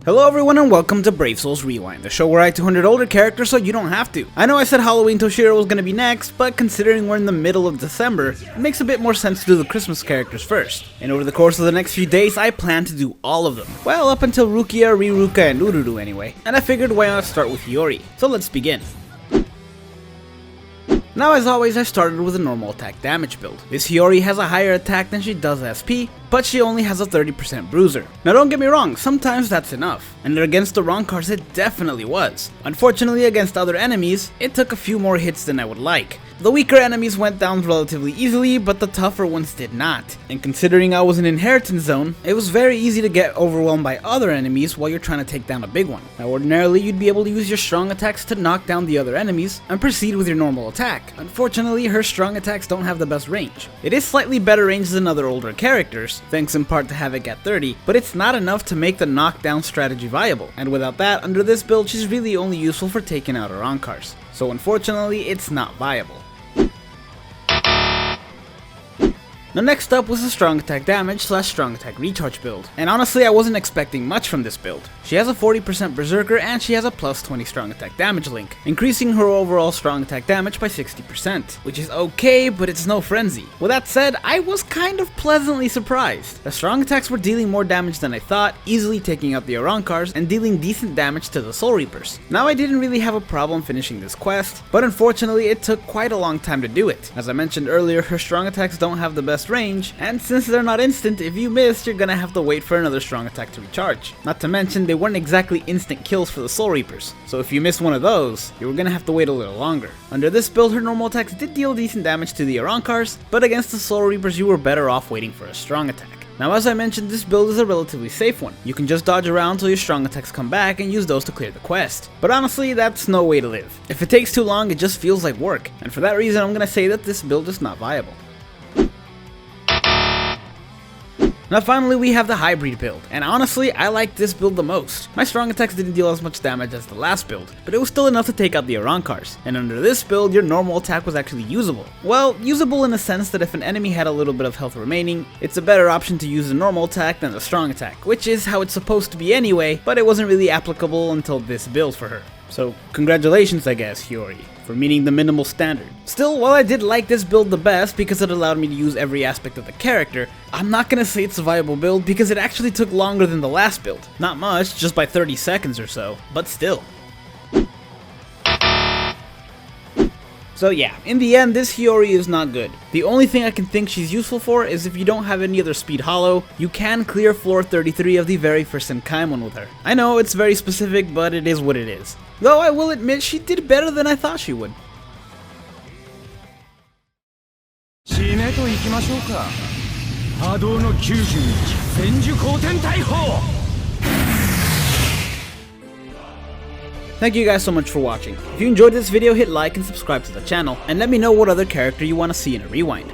Hello everyone and welcome to Brave Souls Rewind, the show where I 200 older characters so you don't have to. I know I said Halloween Toshiro was gonna be next, but considering we're in the middle of December, it makes a bit more sense to do the Christmas characters first. And over the course of the next few days, I plan to do all of them. Well, up until Rukia, Riruka, and Ururu anyway. And I figured why not start with Hiyori. So let's begin. Now as always, I started with a normal attack damage build. This Hiyori has a higher attack than she does SP, but she only has a 30% bruiser. Now don't get me wrong, sometimes that's enough, and against the wrong cards it definitely was. Unfortunately against other enemies, it took a few more hits than I would like. The weaker enemies went down relatively easily, but the tougher ones did not. And considering I was in inheritance zone, it was very easy to get overwhelmed by other enemies while you're trying to take down a big one. Now ordinarily you'd be able to use your strong attacks to knock down the other enemies and proceed with your normal attack. Unfortunately, her strong attacks don't have the best range. It is slightly better range than other older characters, thanks in part to Havoc at 30, but it's not enough to make the knockdown strategy viable. And without that, under this build she's really only useful for taking out her Ankars. So unfortunately, it's not viable. Now next up was the strong attack damage / strong attack recharge build, and honestly I wasn't expecting much from this build. She has a 40% berserker and she has a plus 20 strong attack damage link, increasing her overall strong attack damage by 60%, which is okay, but it's no frenzy. With that said, I was kind of pleasantly surprised. The strong attacks were dealing more damage than I thought, easily taking out the Arankars and dealing decent damage to the Soul Reapers. Now I didn't really have a problem finishing this quest, but unfortunately it took quite a long time to do it. As I mentioned earlier, her strong attacks don't have the best range, and since they're not instant, if you miss, you're gonna have to wait for another strong attack to recharge. Not to mention, they weren't exactly instant kills for the Soul Reapers, so if you miss one of those, you were gonna have to wait a little longer. Under this build, her normal attacks did deal decent damage to the Arankars, but against the Soul Reapers you were better off waiting for a strong attack. Now as I mentioned, this build is a relatively safe one. You can just dodge around till your strong attacks come back and use those to clear the quest. But honestly, that's no way to live. If it takes too long, it just feels like work, and for that reason I'm gonna say that this build is not viable. Now finally we have the hybrid build, and honestly I like this build the most. My strong attacks didn't deal as much damage as the last build, but it was still enough to take out the Arankars, and under this build your normal attack was actually usable. Well, usable in the sense that if an enemy had a little bit of health remaining, it's a better option to use the normal attack than the strong attack, which is how it's supposed to be anyway, but it wasn't really applicable until this build for her. So congratulations I guess, Hiyori, for meeting the minimal standard. Still, while I did like this build the best because it allowed me to use every aspect of the character, I'm not gonna say it's a viable build because it actually took longer than the last build. Not much, just by 30 seconds or so, but still. So yeah, in the end, this Hiyori is not good. The only thing I can think she's useful for is if you don't have any other speed hollow, you can clear floor 33 of the very first Senkaimon with her. I know it's very specific, but it is what it is. Though I will admit she did better than I thought she would. Thank you guys so much for watching. If you enjoyed this video, hit like and subscribe to the channel, and let me know what other character you want to see in a rewind.